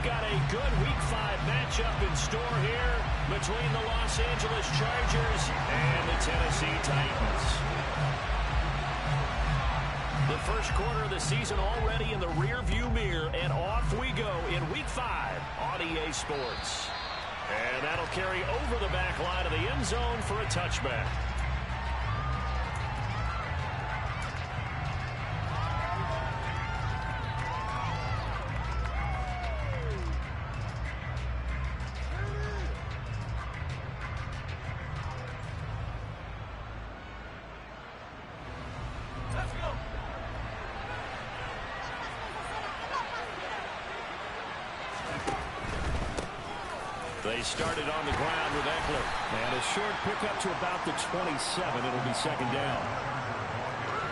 got a good Week 5 matchup in store here between the Los Angeles Chargers and the Tennessee Titans. The first quarter of the season already in the rearview mirror, and off we go in Week 5 on EA Sports. And that'll carry over the back line of the end zone for a touchback. They started on the ground with Eckler. And a short pickup to about the 27. It'll be second down.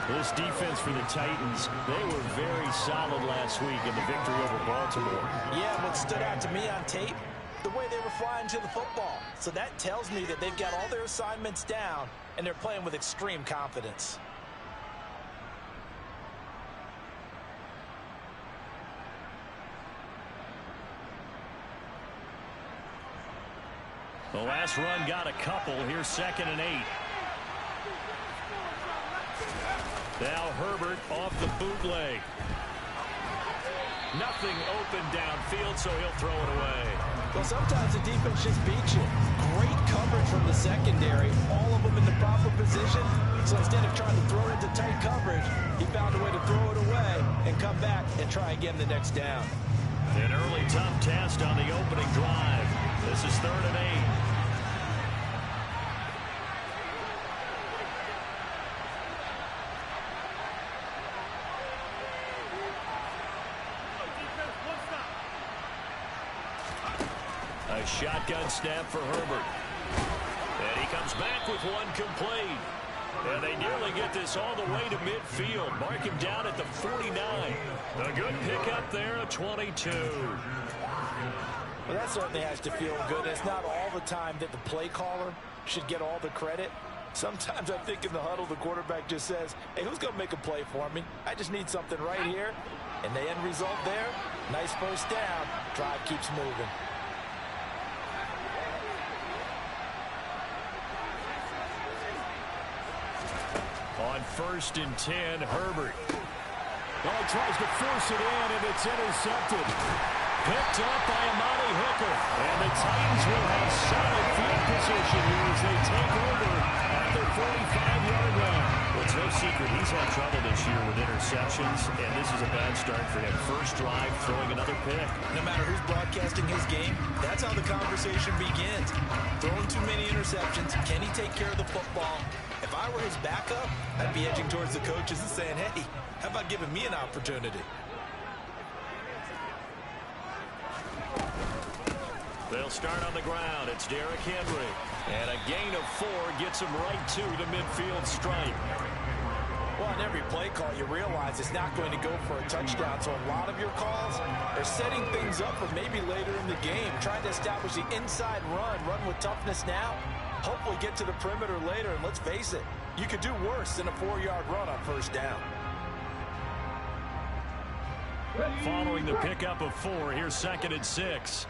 This defense for the Titans, they were very solid last week in the victory over Baltimore. Yeah, what stood out to me on tape, the way they were flying to the football. So that tells me that they've got all their assignments down, and they're playing with extreme confidence. The last run got a couple. Here's 2nd and 8. Now Herbert off the bootleg. Nothing open downfield, so he'll throw it away. Well, sometimes the defense just beats you. Great coverage from the secondary. All of them in the proper position. So instead of trying to throw it into tight coverage, he found a way to throw it away and come back and try again the next down. An early tough test on the opening drive. This is 3rd and 8. A shotgun snap for Herbert. And he comes back with one complete. And they nearly get this all the way to midfield. Mark him down at the 49. A good pickup there, a 22. Well, that certainly has to feel good. It's not all the time that the play caller should get all the credit. Sometimes I think in the huddle, the quarterback just says, hey, who's going to make a play for me? I just need something right here. And the end result there, nice first down. Drive keeps moving. On 1st and 10, Herbert. Oh, tries to force it in, and it's intercepted. Picked up by Amani Hooker. And the Titans will have solid field position here as they take over at their 45-yard line. Well, it's no secret he's had trouble this year with interceptions, and this is a bad start for him. First drive, throwing another pick. No matter who's broadcasting his game, that's how the conversation begins. Throwing too many interceptions. Can he take care of the football? If I were his backup, I'd be edging towards the coaches and saying, hey, how about giving me an opportunity? They'll start on the ground. It's Derrick Henry. And a gain of 4 gets him right to the midfield stripe. Well, on every play call, you realize it's not going to go for a touchdown. So a lot of your calls are setting things up for maybe later in the game, trying to establish the inside run with toughness now. Hopefully get to the perimeter later, and let's face it, you could do worse than a 4-yard run on first down. Following the pickup of 4, here's 2nd and 6.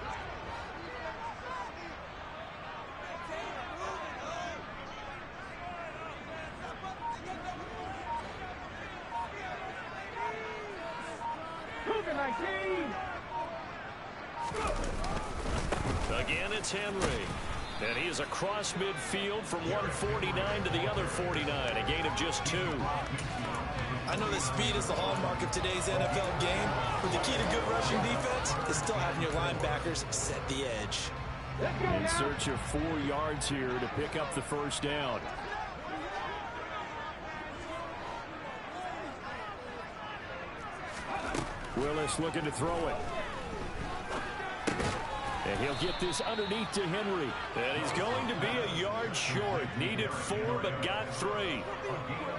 Again, it's Henry. And he is across midfield from 149 to the other 49, a gain of just 2. I know that speed is the hallmark of today's NFL game, but the key to good rushing defense is still having your linebackers set the edge. In search of 4 yards here to pick up the first down. Willis looking to throw it. And he'll get this underneath to Henry. And he's going to be a yard short. Needed 4, but got 3.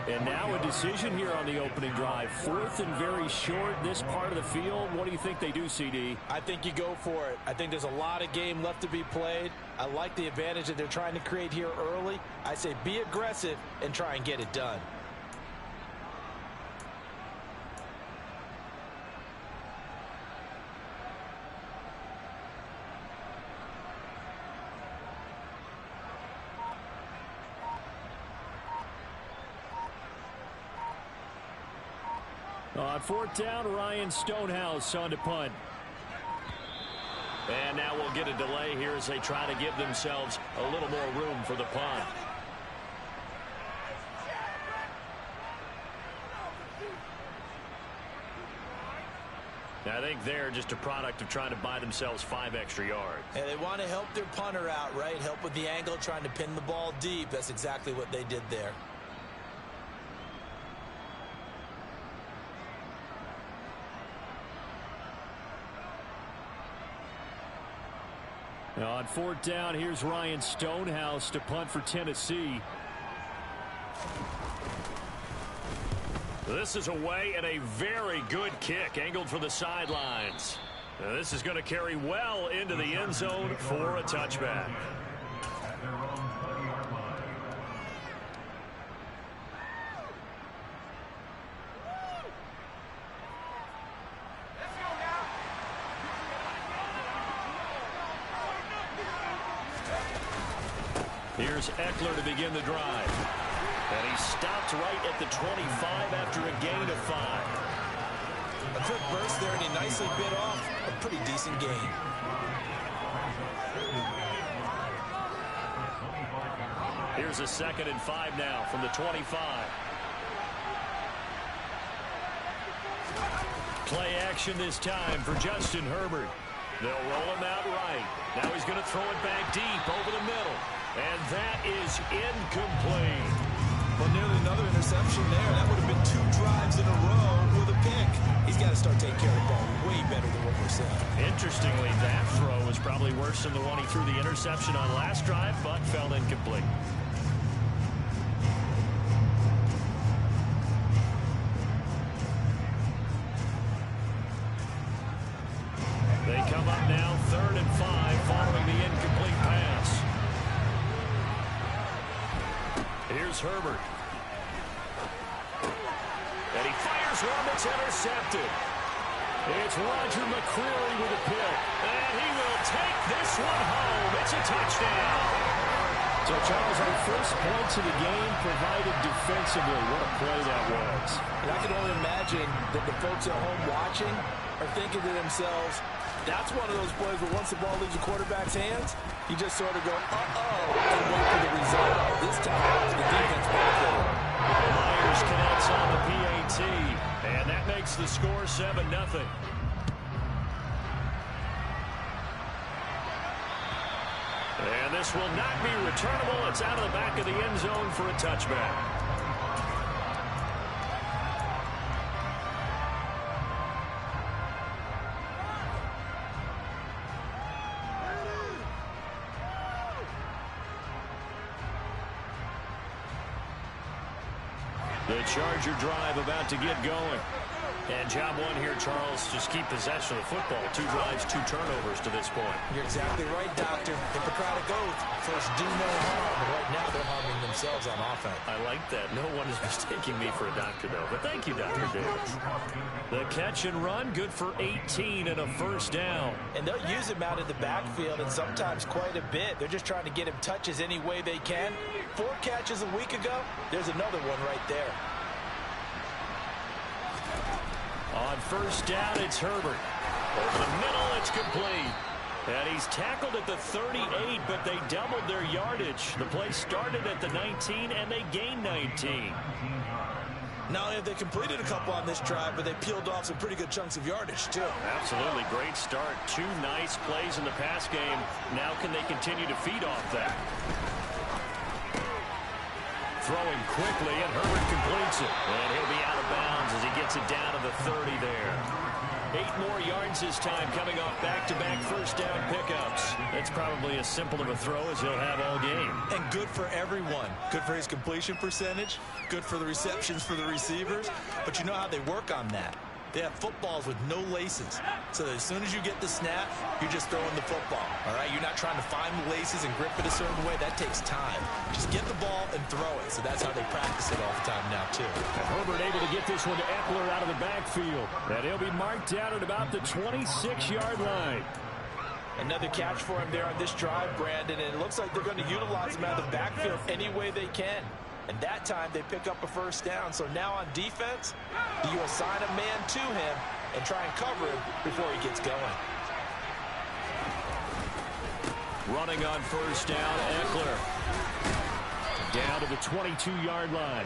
And now a decision here on the opening drive. 4th and very short, this part of the field. What do you think they do, CD? I think you go for it. I think there's a lot of game left to be played. I like the advantage that they're trying to create here early. I say be aggressive and try and get it done. On fourth down, Ryan Stonehouse on to punt. And now we'll get a delay here as they try to give themselves a little more room for the punt. I think they're just a product of trying to buy themselves 5 extra yards. And they want to help their punter out, right? Help with the angle, trying to pin the ball deep. That's exactly what they did there. Now on fourth down, here's Ryan Stonehouse to punt for Tennessee. This is away and a very good kick angled for the sidelines. Now this is going to carry well into the end zone for a touchback. Here's Eckler to begin the drive. And he stopped right at the 25 after a gain of 5. A quick burst there, and he nicely bit off a pretty decent gain. Here's a 2nd and 5 now from the 25. Play action this time for Justin Herbert. They'll roll him out right. Now he's going to throw it back deep over the middle. And that is incomplete. Well, nearly another interception there. That would have been 2 drives in a row with a pick. He's got to start taking care of the ball way better than what we're seeing. Interestingly, that throw was probably worse than the one he threw the interception on last drive, but fell incomplete. They come up now 3rd and 5 following the incomplete pass. Here's Herbert. And he fires one that's intercepted. It's Roger McCreary with a pick. And he will take this one home. It's a touchdown. So, Charles, our first points of the game provided defensively. What a play that was. And I can only imagine that the folks at home watching are thinking to themselves, that's one of those plays where once the ball leaves the quarterback's hands, you just sort of go, uh-oh, and wait for the result. This time, the defense benefited. Myers connects on the PAT, and that makes the score 7-0. And this will not be returnable. It's out of the back of the end zone for a touchback. The Charger drive about to get going. And job one here, Charles, just keep possession of the football. 2 drives, 2 turnovers to this point. You're exactly right, Doctor. Hippocratic oath. First, do no harm. But right now, they're harming themselves on offense. I like that. No one is mistaking me for a doctor, though. But thank you, Dr. Davis. The catch and run, good for 18 and a first down. And they'll use him out in the backfield, and sometimes quite a bit. They're just trying to get him touches any way they can. 4 catches a week ago. There's another one right there. On first down, it's Herbert. Over the middle, it's complete. And he's tackled at the 38, but they doubled their yardage. The play started at the 19, and they gained 19. Not only have they completed a couple on this drive, but they peeled off some pretty good chunks of yardage, too. Absolutely. Great start. 2 nice plays in the pass game. Now can they continue to feed off that? Throwing quickly, and Herbert completes it. And he'll be out of bounds as he gets it down to the 30 there. 8 more yards this time, coming off back-to-back first down pickups. That's probably as simple of a throw as he'll have all game. And good for everyone. Good for his completion percentage. Good for the receptions for the receivers. But you know how they work on that. They have footballs with no laces. So that as soon as you get the snap, you're just throwing the football. All right? You're not trying to find the laces and grip it a certain way. That takes time. Just get the ball and throw it. So that's how they practice it all the time now, too. And Herbert able to get this one to Eckler out of the backfield. And he'll be marked down at about the 26-yard line. Another catch for him there on this drive, Brandon. And it looks like they're going to utilize him out of the backfield any way they can. And that time they pick up a first down. So now on defense, do you assign a man to him and try and cover him before he gets going? Running on first down, Eckler. Down to the 22-yard line.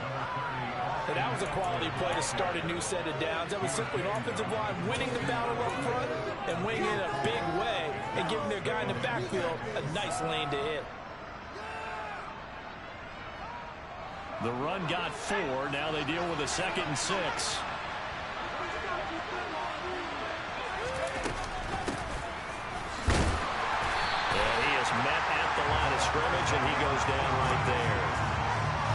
And that was a quality play to start a new set of downs. That was simply an offensive line winning the battle up front and winning it in a big way and giving their guy in the backfield a nice lane to hit. The run got 4. Now they deal with a 2nd and 6. And he is met at the line of scrimmage, and he goes down right there.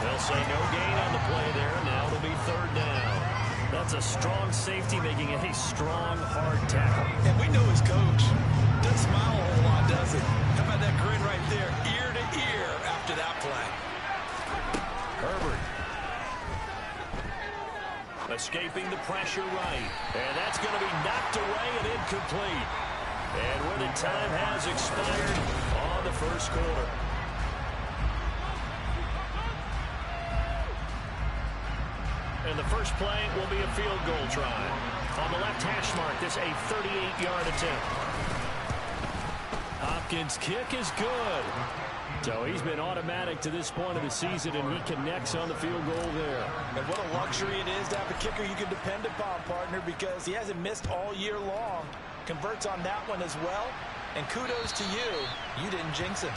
They'll say no gain on the play there. Now it'll be 3rd down. That's a strong safety making a strong, hard tackle. And we know his coach doesn't smile a whole lot, does it? How about that grin right there, ear to ear after that play? Herbert. Escaping the pressure right. And that's going to be knocked away and incomplete. And where the time has expired on the first quarter. And the first play will be a field goal try. On the left hash mark, this a 38-yard attempt. Hopkins' kick is good. So he's been automatic to this point of the season, and he connects on the field goal there. And what a luxury it is to have a kicker you can depend upon, partner, because he hasn't missed all year long. Converts on that one as well. And kudos to you. You didn't jinx him.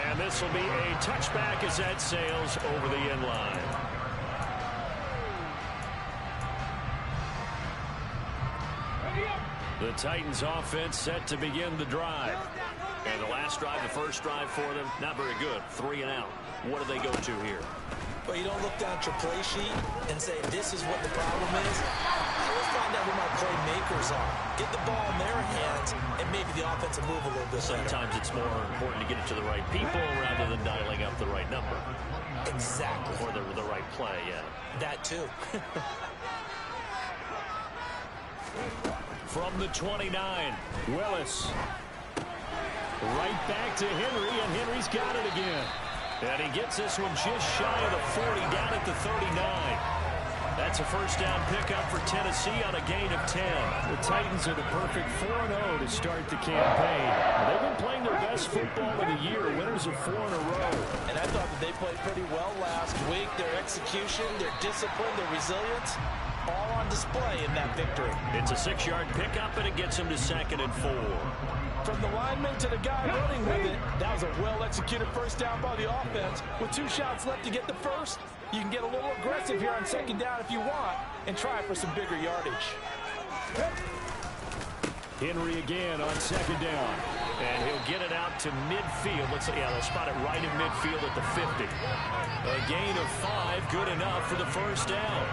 And this will be a touchback as that sails over the end line. The Titans offense set to begin the drive. And the last drive, the first drive for them, not very good. 3 and out. What do they go to here? Well, you don't look down at your play sheet and say, this is what the problem is. Let's find out who my playmakers are. Get the ball in their hands, and maybe the offense will move a little bit Sometimes better. It's more important to get it to the right people rather than dialing up the right number. Exactly. Or the right play, yeah. That too. From the 29, Willis. Right back to Henry, and Henry's got it again. And he gets this one just shy of the 40, down at the 39. That's a first down pickup for Tennessee on a gain of 10. The Titans are the perfect 4-0 to start the campaign. They've been playing their best football of the year, winners of 4 in a row. And I thought that they played pretty well last week. Their execution, their discipline, their resilience, all on display in that victory. It's a 6-yard pickup, and it gets him to 2nd and 4. From the lineman to the guy running with it, that was a well-executed first down by the offense. With 2 shots left to get the first, you can get a little aggressive here on 2nd down if you want and try for some bigger yardage. Henry again on 2nd down. And he'll get it out to midfield. Let's see, yeah, they'll spot it right in midfield at the 50. A gain of 5, good enough for the first down.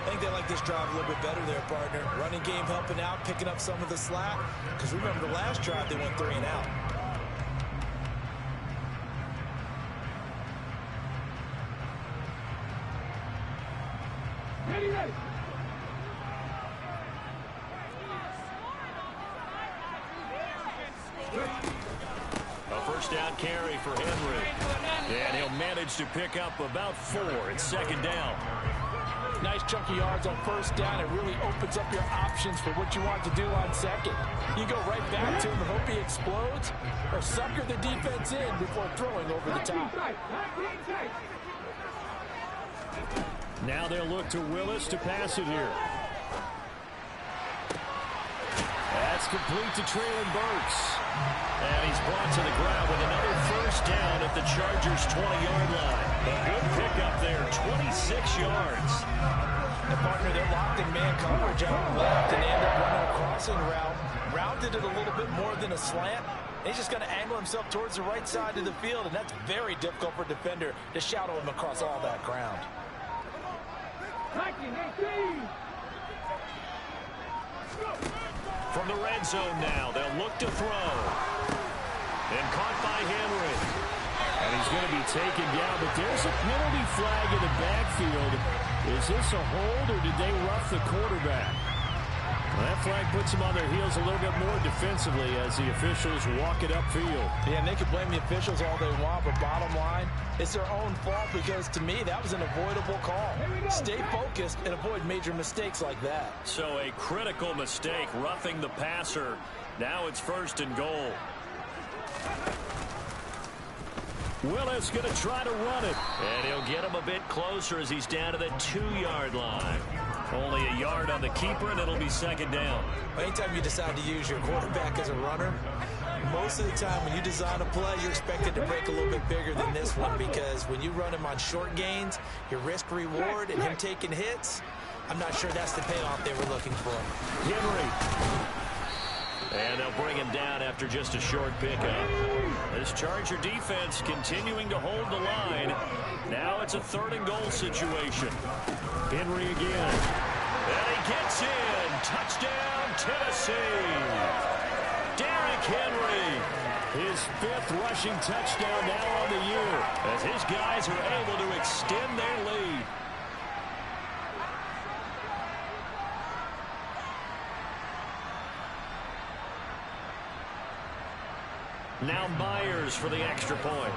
I think they like this drive a little bit better there, partner. Running game helping out, picking up some of the slack. Because remember, the last drive, they went 3 and out. Ready. A first down carry for Henry. And he'll manage to pick up about 4. It's 2nd down. Nice chunky yards on first down. It really opens up your options for what you want to do on 2nd. You go right back to him and hope he explodes, or sucker the defense in before throwing over the top. Now they'll look to Willis to pass it here. That's complete to Traylon Burks. And he's brought to the ground with another first down at the Chargers' 20-yard line. A good pickup there, 26 yards. And partner, they're locked in man coverage out left, and they end up running a crossing route. Rounded it a little bit more than a slant. And he's just going to angle himself towards the right side of the field, and that's very difficult for a defender to shadow him across all that ground. From the red zone now, they'll look to throw. And caught by Henry. And he's going to be taken down, but there's a penalty flag in the backfield. Is this a hold, or did they rough the quarterback? Well, that flag puts them on their heels a little bit more defensively as the officials walk it upfield. Yeah, and they can blame the officials all they want, but bottom line, it's their own fault because, to me, that was an avoidable call. Stay focused and avoid major mistakes like that. So a critical mistake, roughing the passer. Now it's 1st and goal. Willis going to try to run it. And he'll get him a bit closer as he's down to the 2-yard line. Only a yard on the keeper, and it'll be 2nd down. Anytime you decide to use your quarterback as a runner, most of the time when you design a play, you're expected to break a little bit bigger than this one because when you run him on short gains, your risk-reward and him taking hits, I'm not sure that's the payoff they were looking for. Henry. And they'll bring him down after just a short pickup. This Charger defense continuing to hold the line. Now it's a 3rd and goal situation. Henry again. And he gets in. Touchdown, Tennessee. Derrick Henry. His 5th rushing touchdown now on the year as his guys are able to extend their lead. Now Myers for the extra point.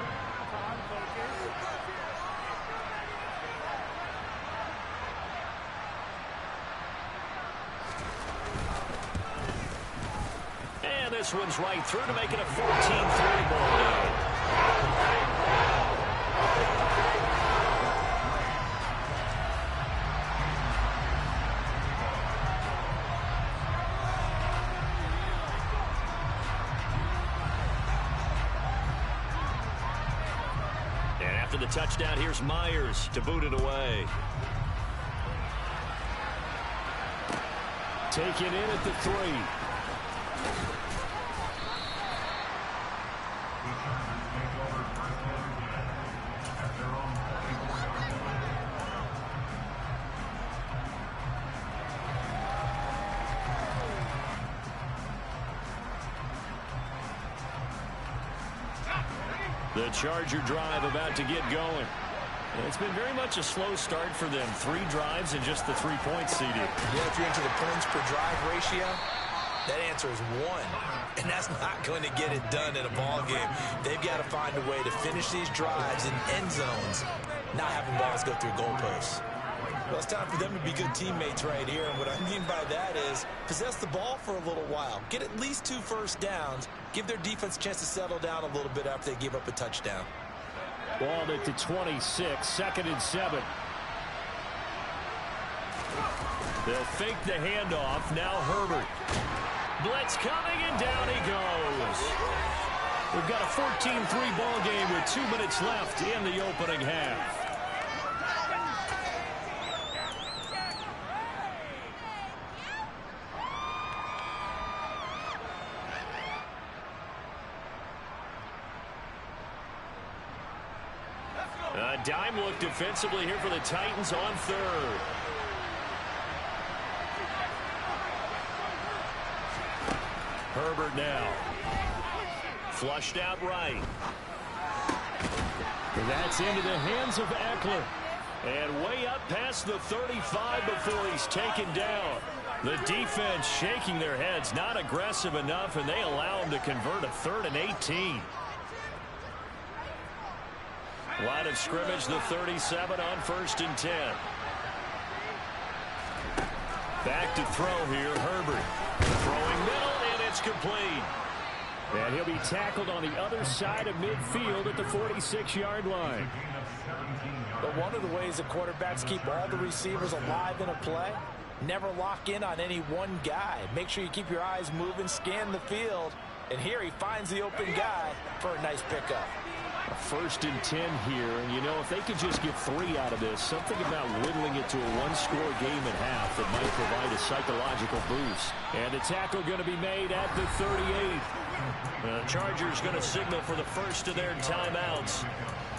And this one's right through to make it a 14-3 ball game. After the touchdown, here's Myers to boot it away. Taken in at the 3. The Charger drive about to get going. It's been very much a slow start for them. 3 drives and just the 3 points seeded. Yeah, if you're into the points per drive ratio, that answer is 1. And that's not going to get it done in a ball game. They've got to find a way to finish these drives in end zones, not having balls go through goalposts. Well, it's time for them to be good teammates right here. And what I mean by that is possess the ball for a little while. Get at least 2 first downs. Give their defense a chance to settle down a little bit after they give up a touchdown. Ball at the 26, 2nd and 7. They'll fake the handoff. Now Herbert. Blitz coming, and down he goes. We've got a 14-3 ball game with 2 minutes left in the opening half. A dime look defensively here for the Titans on 3rd. Herbert now. Flushed out right. And that's into the hands of Eckler. And way up past the 35 before he's taken down. The defense shaking their heads, not aggressive enough, and they allow him to convert a 3rd and 18. Line of scrimmage, the 37 on 1st and 10. Back to throw here, Herbert. Throwing middle, and it's complete. And he'll be tackled on the other side of midfield at the 46-yard line. But one of the ways that quarterbacks keep all the receivers alive in a play, never lock in on any one guy. Make sure you keep your eyes moving, scan the field. And here he finds the open guy for a nice pickup. 1st and 10 here, and you know, if they could just get 3 out of this, something about whittling it to a 1-score game at half that might provide a psychological boost. And the tackle going to be made at the 38. The Chargers going to signal for the first of their timeouts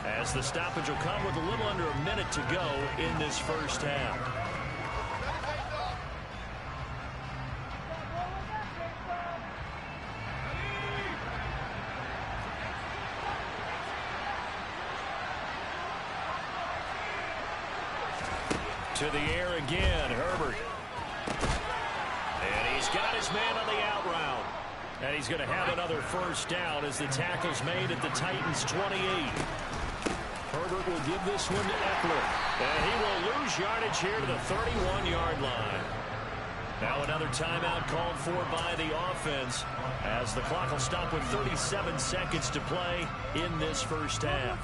as the stoppage will come with a little under a minute to go in this first half. To the air again, Herbert. And he He's got his man on the out route. And he's going to have another first down as the tackle's made at the Titans' 28. Herbert will give this one to Eckler. And he will lose yardage here to the 31-yard line. Now another timeout called for by the offense as the clock will stop with 37 seconds to play in this first half.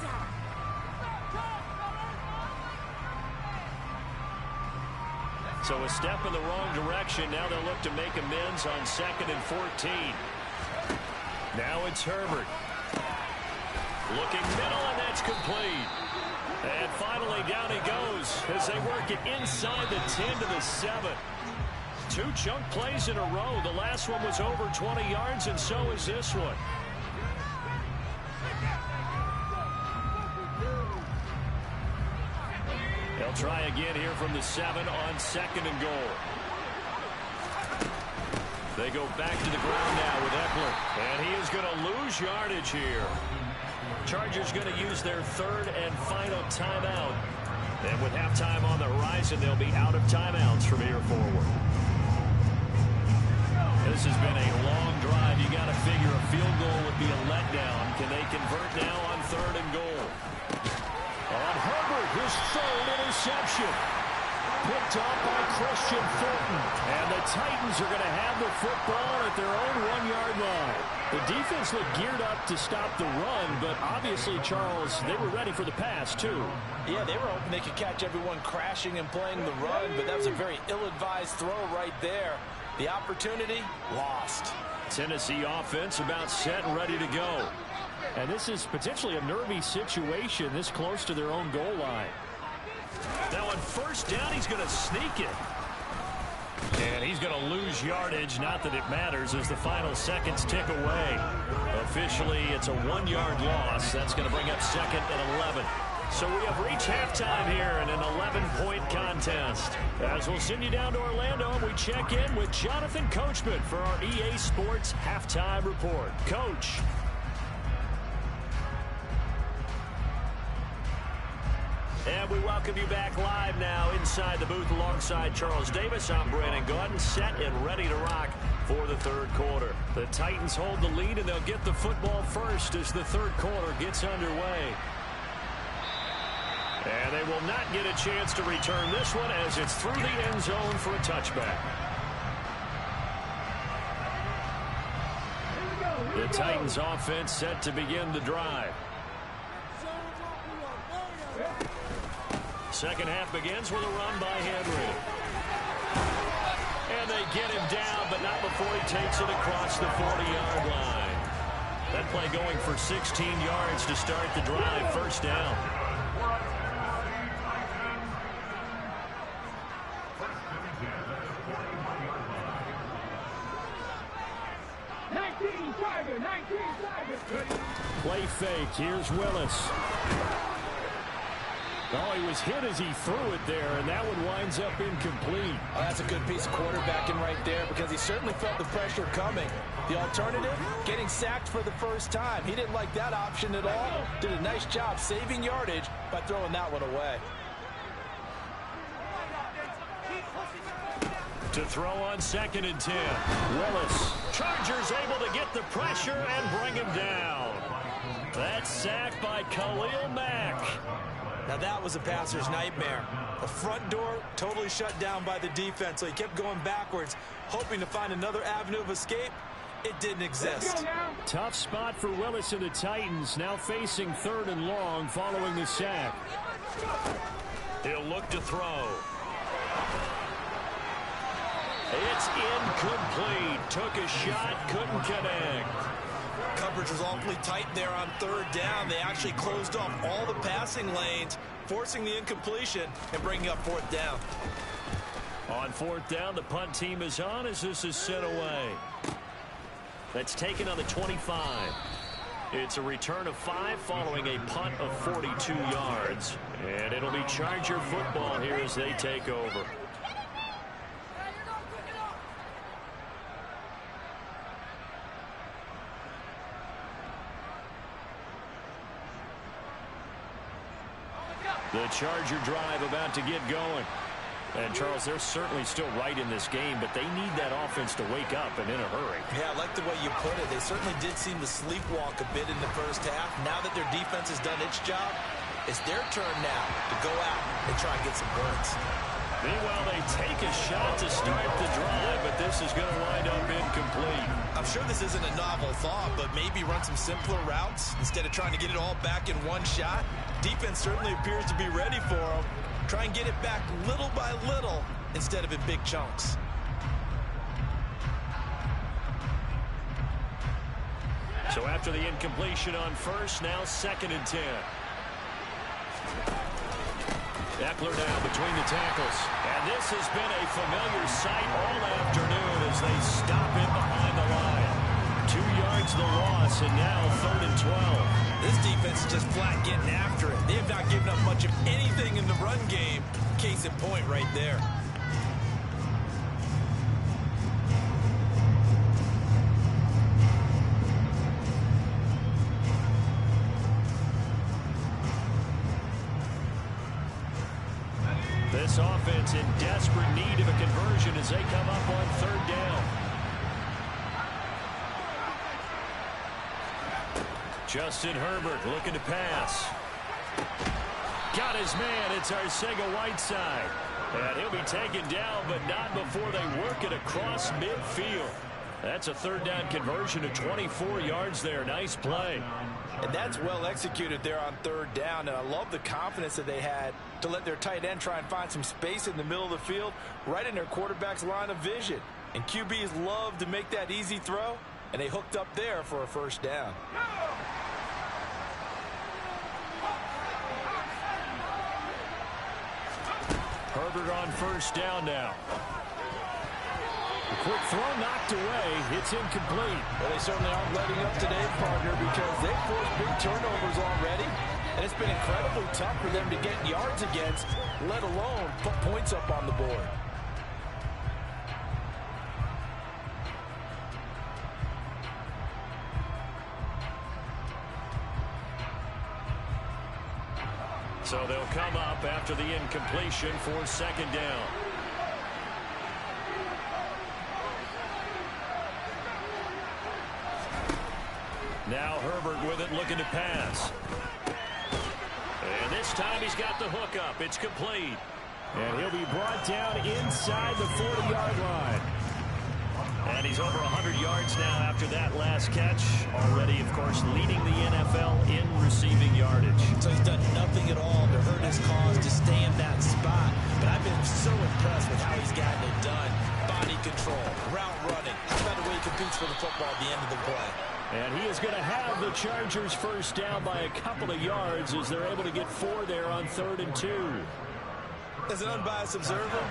So a step in the wrong direction. Now they'll look to make amends on 2nd and 14. Now it's Herbert. Looking middle, and that's complete. And finally down he goes as they work it inside the 10 to the 7. 2 chunk plays in a row. The last one was over 20 yards, and so is this one. They'll try again here from the 7 on 2nd and goal. They go back to the ground now with Eckler, and he is going to lose yardage here. Chargers going to use their 3rd and final timeout. And with halftime on the horizon, they'll be out of timeouts from here forward. This has been a long drive. You got to figure a field goal would be a letdown. Can they convert now on 3rd and goal? On Herbert, his 3rd interception. Picked up by Christian Fulton. And the Titans are going to have the football at their own 1-yard line. The defense looked geared up to stop the run, but obviously, Charles, they were ready for the pass, too. Yeah, they were hoping they could catch everyone crashing and playing the run, but that was a very ill-advised throw right there. The opportunity, lost. Tennessee offense about set and ready to go. And this is potentially a nervy situation this close to their own goal line. Now on first down, he's going to sneak it. And he's going to lose yardage. Not that it matters as the final seconds tick away. Officially, it's a 1-yard loss. That's going to bring up 2nd and 11. So we have reached halftime here in an 11-point contest. As we'll send you down to Orlando, and we check in with Jonathan Coachman for our EA Sports Halftime Report. Coach. And we welcome you back live now inside the booth alongside Charles Davis. I'm Brandon Gaudin, set and ready to rock for the 3rd quarter. The Titans hold the lead, and they'll get the football first as the 3rd quarter gets underway. And they will not get a chance to return this one as it's through the end zone for a touchback. The Titans offense set to begin the drive. Second half begins with a run by Henry. And they get him down, but not before he takes it across the 40-yard line. That play going for 16 yards to start the drive. First down. Play fake. Here's Willis. Oh, he was hit as he threw it there, and that one winds up incomplete. Oh, that's a good piece of quarterbacking right there because he certainly felt the pressure coming. The alternative, getting sacked for the first time. He didn't like that option at all. Did a nice job saving yardage by throwing that one away. To throw on 2nd and 10. Willis. Chargers able to get the pressure and bring him down. That's sacked by Khalil Mack. Now that was a passer's nightmare. The front door totally shut down by the defense, so he kept going backwards, hoping to find another avenue of escape. It didn't exist. Tough spot for Willis and the Titans, now facing 3rd and long following the sack. He'll look to throw. It's incomplete. Took a shot, couldn't connect. Coverage was awfully tight there on 3rd down. They actually closed off all the passing lanes, forcing the incompletion and bringing up 4th down. On 4th down, the punt team is on as this is sent away. That's taken on the 25. It's a return of 5 following a punt of 42 yards. And it'll be Charger football here as they take over. The Charger drive about to get going. And, Charles, they're certainly still right in this game, but they need that offense to wake up and in a hurry. Yeah, I like the way you put it. They certainly did seem to sleepwalk a bit in the first half. Now that their defense has done its job, it's their turn now to go out and try and get some points. Meanwhile, they take a shot to start the drive, but this is going to wind up incomplete. I'm sure this isn't a novel thought, but maybe run some simpler routes instead of trying to get it all back in one shot. Defense certainly appears to be ready for them. Try and get it back little by little instead of in big chunks. So after the incompletion on first, now 2nd and 10. Eckler now between the tackles. And this has been a familiar sight all afternoon as they stop him behind the line. 2 yards the loss, and now 3rd and 12. This defense is just flat getting after it. They have not given up much of anything in the run game. Case in point right there. This offense in desperate need of a conversion as they come up on 3rd down. Justin Herbert looking to pass. Got his man. It's Arcega-Whiteside. And he'll be taken down, but not before they work it across midfield. That's a 3rd down conversion to 24 yards there. Nice play. And that's well executed there on 3rd down. And I love the confidence that they had to let their tight end try and find some space in the middle of the field, right in their quarterback's line of vision. And QBs love to make that easy throw, and they hooked up there for a 1st down. Herbert on 1st down now. A quick throw knocked away. It's incomplete. Well, they certainly aren't letting up today, partner, because they've forced big turnovers already. And it's been incredibly tough for them to get yards against, let alone put points up on the board. So they'll come up after the incompletion for 2nd down. Now Herbert with it, looking to pass. And this time he's got the hook up. It's complete. And he'll be brought down inside the 40-yard line. And he's over 100 yards now after that last catch. Already, of course, leading the NFL in receiving yardage. So he's done nothing at all to hurt his cause to stay in that spot. But I've been so impressed with how he's gotten it done. Body control, route running. How about the way he competes for the football at the end of the play? And he is going to have the Chargers 1st down by a couple of yards as they're able to get 4 there on 3rd and 2. As an unbiased observer,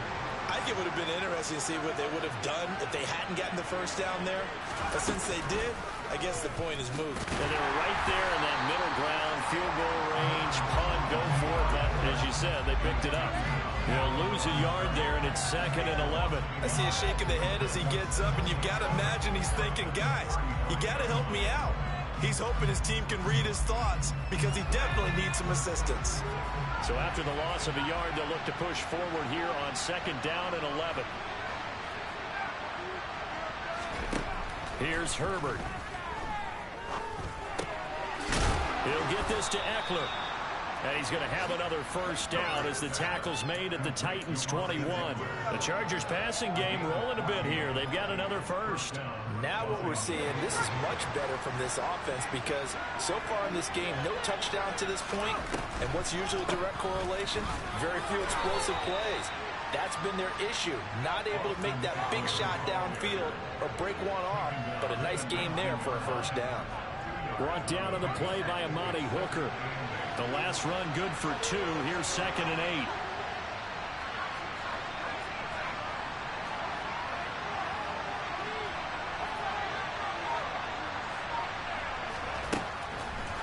I think it would have been interesting to see what they would have done if they hadn't gotten the 1st down there. But since they did, I guess the point is moved. And they were right there in that middle ground, field goal range, punt, go for it. But as you said, they picked it up. They'll lose a yard there, and it's 2nd and 11. I see a shake of the head as he gets up, and you've got to imagine he's thinking, guys, you got to help me out. He's hoping his team can read his thoughts because he definitely needs some assistance. So after the loss of a yard, they'll look to push forward here on 2nd down and 11. Here's Herbert. He'll get this to Eckler. And he's going to have another 1st down as the tackle's made at the Titans 21. The Chargers passing game rolling a bit here. They've got another 1st. Now what we're seeing, this is much better from this offense because so far in this game, no touchdown to this point. And what's usually a direct correlation? Very few explosive plays. That's been their issue. Not able to make that big shot downfield or break one off. But a nice game there for a 1st down. Brought down on the play by Amani Hooker. The last run good for 2. Here's 2nd and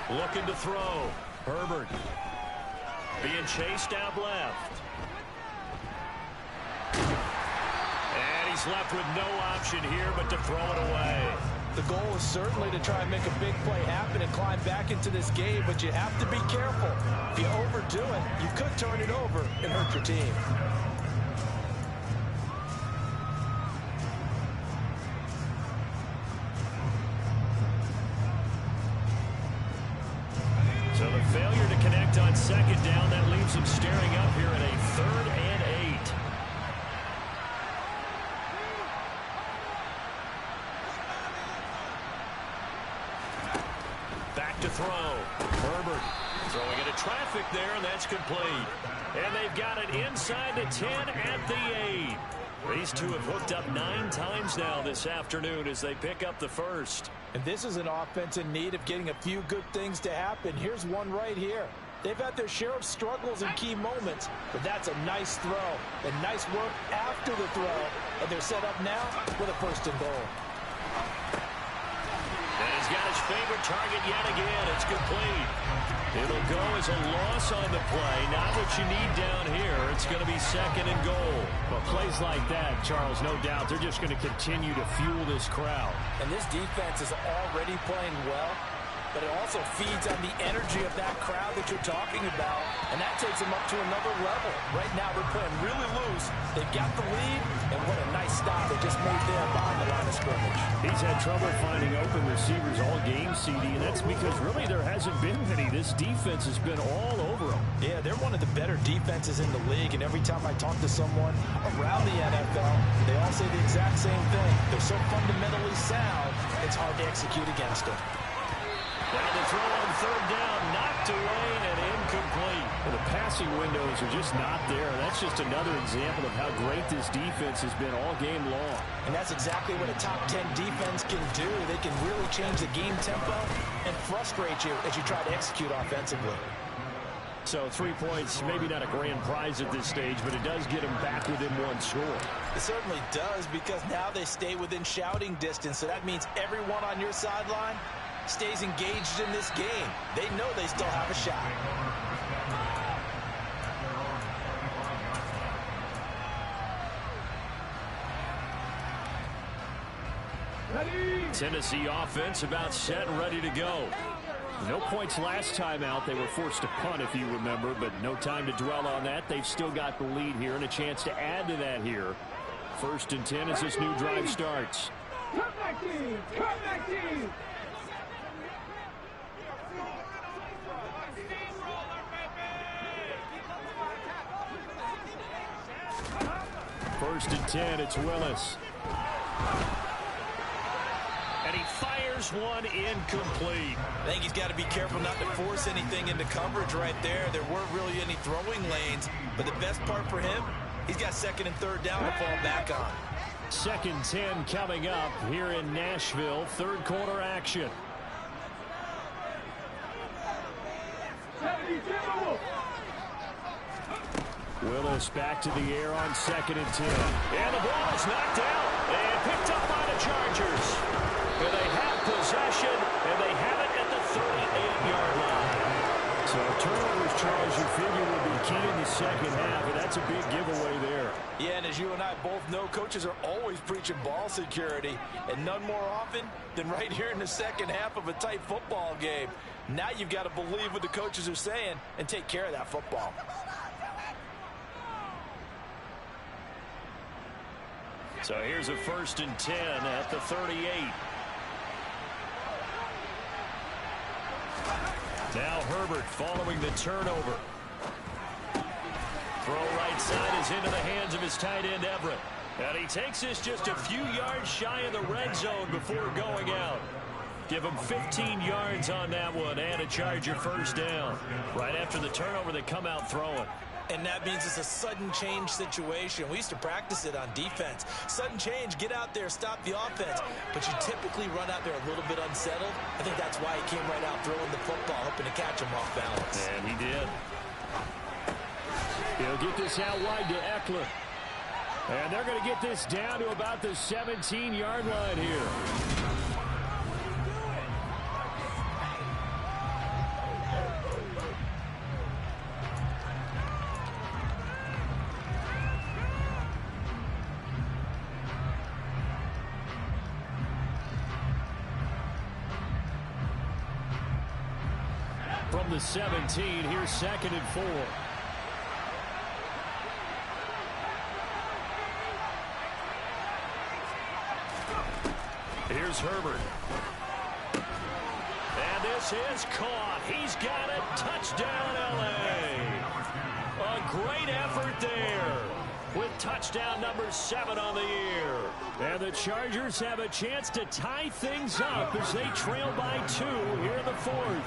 8. Looking to throw. Herbert being chased out left. And he's left with no option here but to throw it away. The goal is certainly to try and make a big play happen and climb back into this game, but you have to be careful. If you overdo it, you could turn it over and hurt your team. failure to connect on second down. That leaves them staring up here at a 3rd and 8. Back to throw. Herbert throwing into traffic there, and that's complete. And they've got it inside the 10 at the 8. These two have hooked up 9 times now this afternoon as they pick up the first. And this is an offense in need of getting a few good things to happen. Here's one right here. They've had their share of struggles in key moments, but that's a nice throw and nice work after the throw. And they're set up now with a 1st and goal. And he's got his favorite target yet again. It's complete. It'll go as a loss on the play. Not what you need down here. It's going to be 2nd and goal. Well, plays like that, Charles, no doubt, they're just going to continue to fuel this crowd. And this defense is already playing well, but it also feeds on the energy of that crowd that you're talking about, and that takes them up to another level. Right now, they're playing really loose. They've got the lead, and what a nice stop they just made there behind the line of scrimmage. He's had trouble finding open receivers all game, CD, and that's because really there hasn't been many. This defense has been all over them. Yeah, they're one of the better defenses in the league, and every time I talk to someone around the NFL, they all say the exact same thing. They're so fundamentally sound, it's hard to execute against them. Now the throw on 3rd down, knocked away and incomplete. Well, the passing windows are just not there. That's just another example of how great this defense has been all game long. And that's exactly what a top 10 defense can do. They can really change the game tempo and frustrate you as you try to execute offensively. So 3 points, maybe not a grand prize at this stage, but it does get them back within 1 score. It certainly does, because now they stay within shouting distance. So that means everyone on your sideline stays engaged in this game. They know they still have a shot. Ready. Tennessee offense about set and ready to go. No points last time out. They were forced to punt, if you remember, but no time to dwell on that. They've still got the lead here and a chance to add to that here. 1st and 10 as this new drive starts. Come back team! Come back team! 1st and 10, it's Willis. And he fires one incomplete. I think he's got to be careful not to force anything into coverage right there. There weren't really any throwing lanes, but the best part for him, he's got 2nd and 3rd down to fall back on. 2nd 10 coming up here in Nashville. 3rd quarter action. Willis back to the air on 2nd and 10. And the ball is knocked out and picked up by the Chargers. And they have possession, and they have it at the 38-yard line. So turnovers, Charles, you figure will be key in the 2nd half, and that's a big giveaway there. Yeah, and as you and I both know, coaches are always preaching ball security, and none more often than right here in the 2nd half of a tight football game. Now you've got to believe what the coaches are saying and take care of that football. So here's a 1st and 10 at the 38. Now Herbert following the turnover. Throw right side is into the hands of his tight end Everett. And he takes this just a few yards shy of the red zone before going out. Give him 15 yards on that one and a Charger 1st down. Right after the turnover, they come out throwing. And that means it's a sudden change situation. We used to practice it on defense. Sudden change, get out there, stop the offense. But you typically run out there a little bit unsettled. I think that's why he came right out throwing the football, hoping to catch him off balance. And he did. He'll get this out wide to Eckler. And they're going to get this down to about the 17-yard line here. From the 17, here's 2nd and 4. Here's Herbert. And this is caught. He's got it. Touchdown, L.A. A great effort there with touchdown number 7 on the year. And the Chargers have a chance to tie things up as they trail by 2 here in the 4th.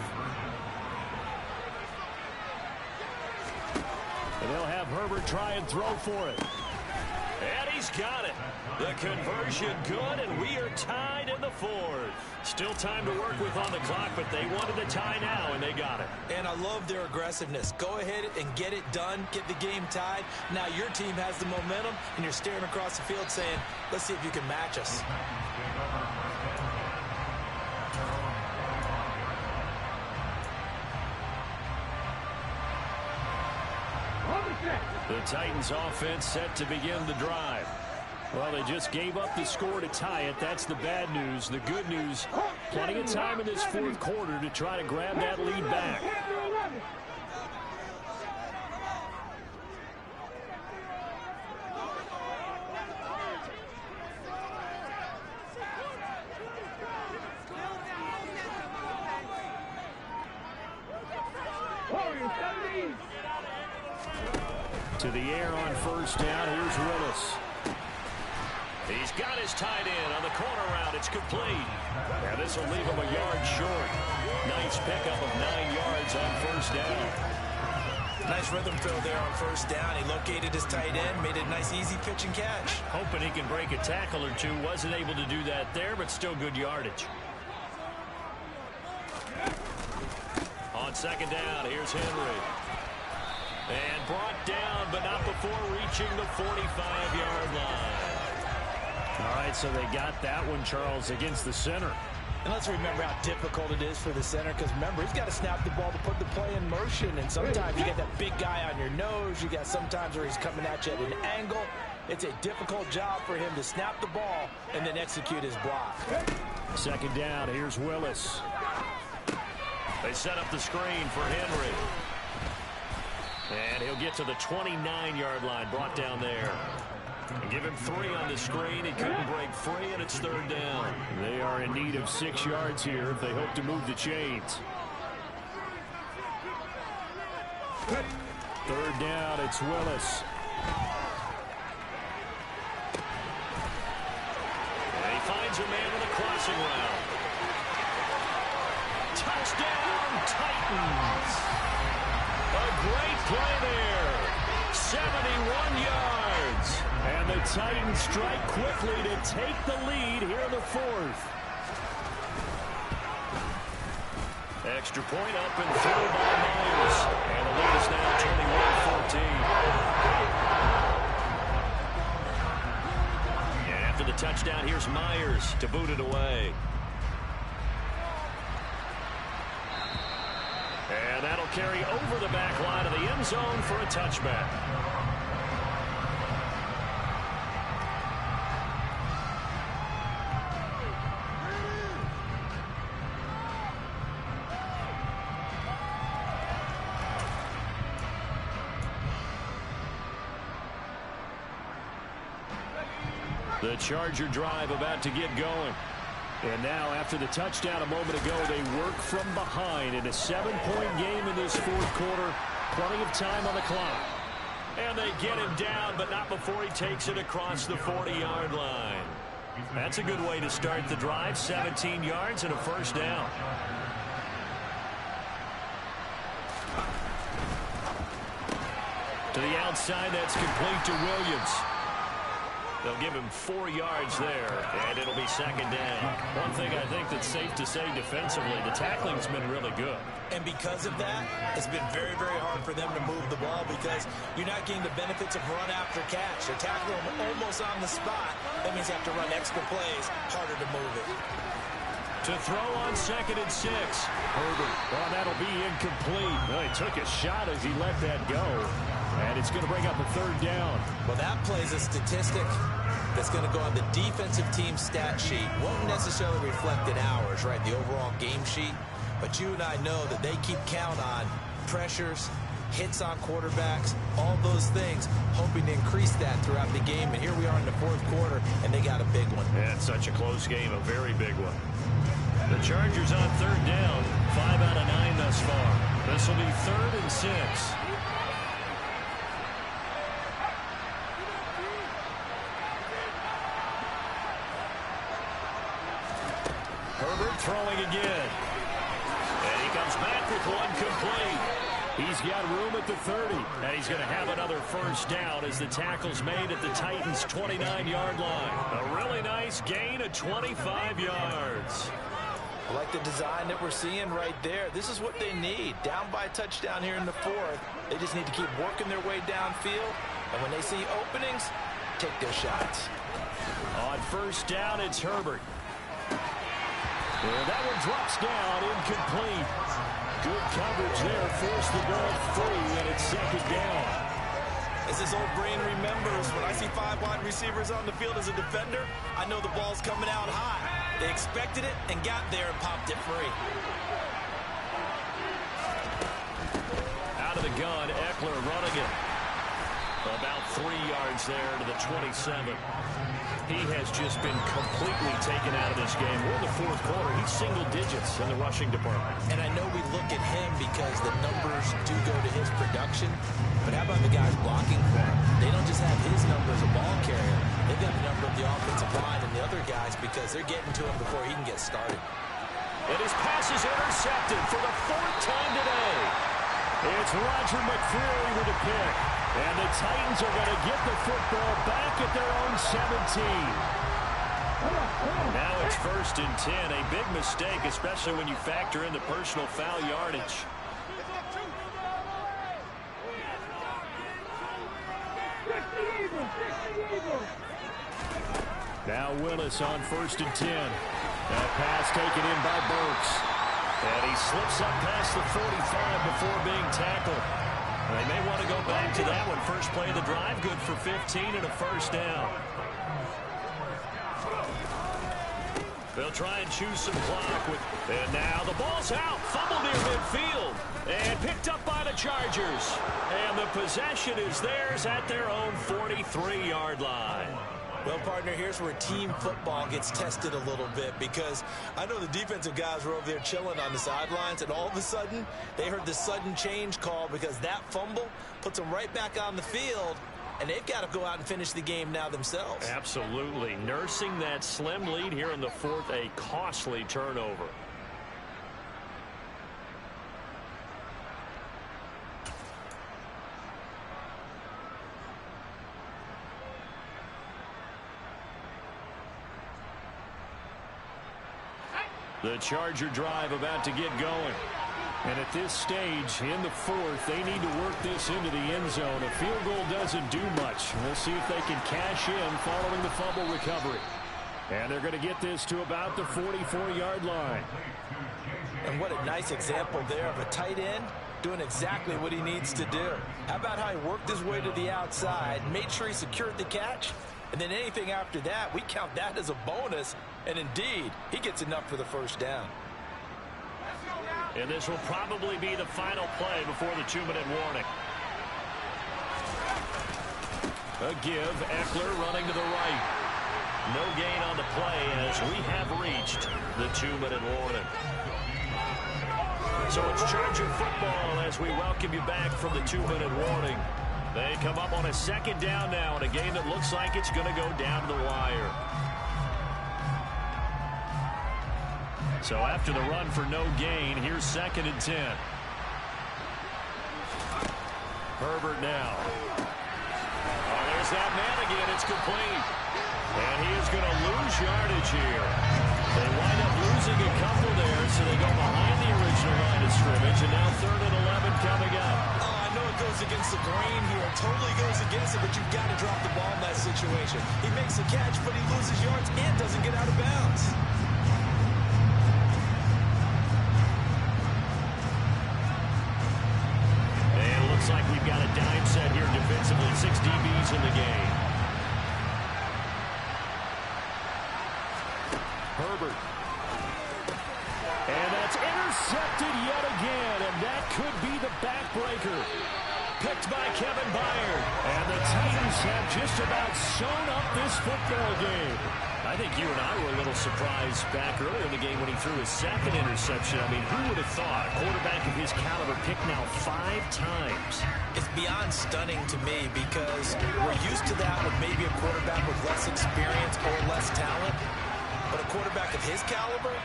And they'll have Herbert try and throw for it. And he's got it. The conversion good, and we are tied in the 4th. Still time to work with on the clock, but they wanted to tie now, and they got it. And I love their aggressiveness. Go ahead and get it done. Get the game tied. Now your team has the momentum, and you're staring across the field saying, let's see if you can match us. The Titans offense set to begin the drive. Well, they just gave up the score to tie it. That's the bad news. The good news, plenty of time in this 4th quarter to try to grab that lead back. To the air on first down. Here's Willis. He's got his tight end on the corner route. It's complete. And this will leave him a yard short. Nice pickup of 9 yards on first down. Nice rhythm throw there on first down. He located his tight end, made a nice easy pitch and catch. Hoping he can break a tackle or two. Wasn't able to do that there, but still good yardage. On second down, here's Henry. And brought down, but not before reaching the 45-yard line. All right, so they got that one, Charles, against the center. And let's remember how difficult it is for the center, because remember, he's got to snap the ball to put the play in motion, and sometimes you get that big guy on your nose. You got sometimes where he's coming at you at an angle. It's a difficult job for him to snap the ball and then execute his block. Second down, here's Willis. They set up the screen for Henry. And he'll get to the 29-yard line, brought down there. And give him 3 on the screen. He couldn't break free, and it's third down. They are in need of 6 yards here if they hope to move the chains. Third down, it's Willis. And he finds a man with a crossing route. Touchdown, Titans! A great play there. 71 yards. And the Titans strike quickly to take the lead here in the 4th. Extra point up and through by Myers. And the lead is now 21-14. And after the touchdown, here's Myers to boot it away. And that'll carry over the back line of the end zone for a touchback. The Charger drive about to get going. And now, after the touchdown a moment ago, they work from behind in a 7-point game in this 4th quarter. Plenty of time on the clock. And they get him down, but not before he takes it across the 40-yard line. That's a good way to start the drive. 17 yards and a first down. To the outside, that's complete to Williams. They'll give him 4 yards there, and it'll be second down. One thing I think that's safe to say defensively, the tackling's been really good. And because of that, it's been very, very hard for them to move the ball because you're not getting the benefits of run after catch. They're tackling almost on the spot. That means you have to run extra plays, harder to move it. To throw on 2nd and 6. Herbert. Well, that'll be incomplete. Well, he took a shot as he let that go. And it's going to bring up a third down. Well, that plays a statistic that's going to go on the defensive team stat sheet. Won't necessarily reflect in ours, right, the overall game sheet. But you and I know that they keep count on pressures, hits on quarterbacks, all those things, hoping to increase that throughout the game. And here we are in the 4th quarter, and they got a big one. And such a close game, a very big one. The Chargers on third down. 5 out of 9 thus far. This will be 3rd and 6. Herbert throwing again. And he comes back with one complete. He's got room at the 30. And he's going to have another first down as the tackle's made at the Titans' 29-yard line. A really nice gain of 25 yards. I like the design that we're seeing right there. This is what they need. Down by a touchdown here in the 4th. They just need to keep working their way downfield. And when they see openings, take their shots. On first down, it's Herbert. And that one drops down, incomplete. Good coverage there, forced the ball free, and it's 2nd down. As this old brain remembers, when I see 5 wide receivers on the field as a defender, I know the ball's coming out high. They expected it and got there and popped it free. Out of the gun, Eckler running it. About 3 yards there to the 27. He has just been completely taken out of this game. We're in the 4th quarter. He's single digits in the rushing department. And I know we look at him because the numbers do go to his production. But how about the guys blocking for him? They don't just have his number as a ball carrier. They've got the number of the offensive line and the other guys because they're getting to him before he can get started. And his pass is intercepted for the 4th time today. It's Roger McCreary with a pick. And the Titans are going to get the football back at their own 17. Now it's 1st and 10. A big mistake, especially when you factor in the personal foul yardage. Now Willis on 1st and 10. That pass taken in by Burks. And he slips up past the 45 before being tackled. They may want to go back to that one. First play of the drive, good for 15 and a first down. They'll try and choose some clock. And now the ball's out. Fumble near midfield. And picked up by the Chargers. And the possession is theirs at their own 43-yard line. Well, partner, here's where team football gets tested a little bit because I know the defensive guys were over there chilling on the sidelines, and all of a sudden, they heard the sudden change call because that fumble puts them right back on the field, and they've got to go out and finish the game now themselves. Absolutely. Nursing that slim lead here in the 4th, a costly turnover. The Charger drive about to get going. And at this stage, in the 4th, they need to work this into the end zone. A field goal doesn't do much. We'll see if they can cash in following the fumble recovery. And they're going to get this to about the 44-yard line. And what a nice example there of a tight end doing exactly what he needs to do. How about how he worked his way to the outside, made sure he secured the catch, and then anything after that, we count that as a bonus. And indeed, he gets enough for the first down. And this will probably be the final play before the 2-minute warning. A give, Eckler running to the right. No gain on the play as we have reached the 2-minute warning. So it's Charger football as we welcome you back from the 2-minute warning. They come up on a 2nd down now in a game that looks like it's going to go down to the wire. So after the run for no gain, here's 2nd and 10. Herbert now. Oh, there's that man again. It's complete. And he is going to lose yardage here. They wind up losing a couple there, so they go behind the original line of scrimmage, and now 3rd and 11 coming up. Oh, I know it goes against the grain here. It totally goes against it, but you've got to drop the ball in that situation. He makes a catch, but he loses yards and doesn't get out of bounds. And it looks like we've got a dime set here defensively. 6 DBs in the game. Herbert. And that's intercepted yet again, and that could be the backbreaker. picked by Kevin Byard. And the Titans have just about sewn up this football game. I think you and I were a little surprised back earlier in the game when he threw his second interception. I mean, who would have thought a quarterback of his caliber picked now 5 times? It's beyond stunning to me because we're used to that with maybe a quarterback with less experience or less talent. But a quarterback of his caliber,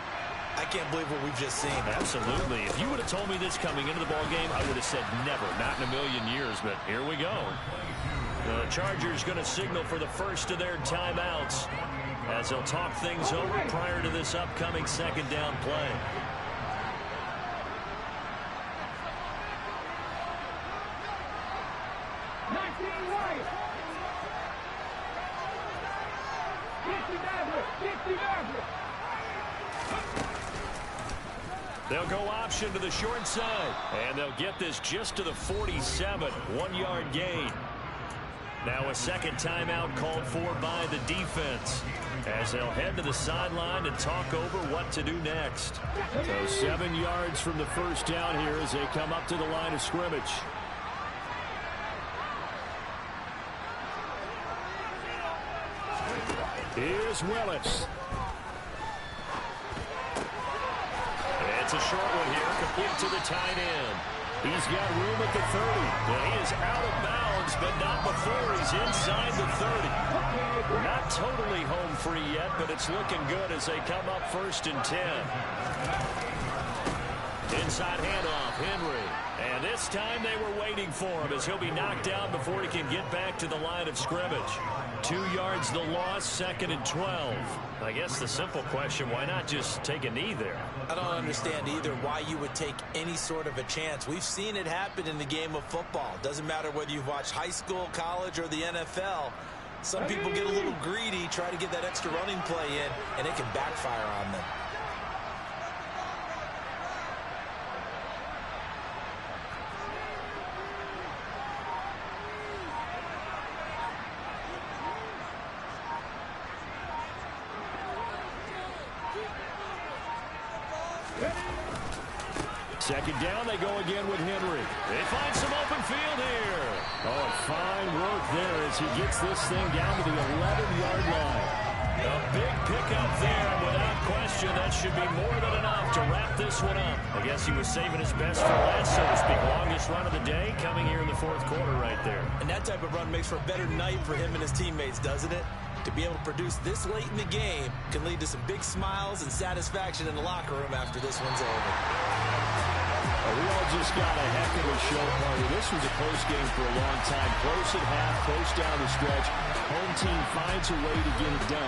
I can't believe what we've just seen. Absolutely. If you would have told me this coming into the ball game, I would have said never, not in a million years. But here we go. The Chargers going to signal for the first of their timeouts as they'll talk things over prior to this upcoming second down play. They'll go option to the short side, and they'll get this just to the 47, 1-yard gain. Now a second timeout called for by the defense as they'll head to the sideline and talk over what to do next. So 7 yards from the first down here as they come up to the line of scrimmage. Here's Willis. It's a short one here, complete to the tight end. He's got room at the 30. And he is out of bounds, but not before he's inside the 30. Not totally home free yet, but it's looking good as they come up 1st and 10. Inside handoff, Henry. And this time they were waiting for him as he'll be knocked down before he can get back to the line of scrimmage. 2 yards the loss, 2nd and 12. I guess the simple question, why not just take a knee there? I don't understand either why you would take any sort of a chance. We've seen it happen in the game of football. Doesn't matter whether you've watched high school, college, or the NFL. Some people get a little greedy, try to get that extra running play in, and it can backfire on them. Second down, they go again with Henry. They find some open field here. Oh, fine work there as he gets this thing down to the 11-yard line. A big pickup there, and without question, that should be more than enough to wrap this one up. I guess he was saving his best for last, so to speak. Longest run of the day coming here in the 4th quarter right there. And that type of run makes for a better night for him and his teammates, doesn't it? To be able to produce this late in the game can lead to some big smiles and satisfaction in the locker room after this one's over. We all just got a heck of a show party. This was a close game for a long time. Close at half, close down the stretch. Home team finds a way to get it done.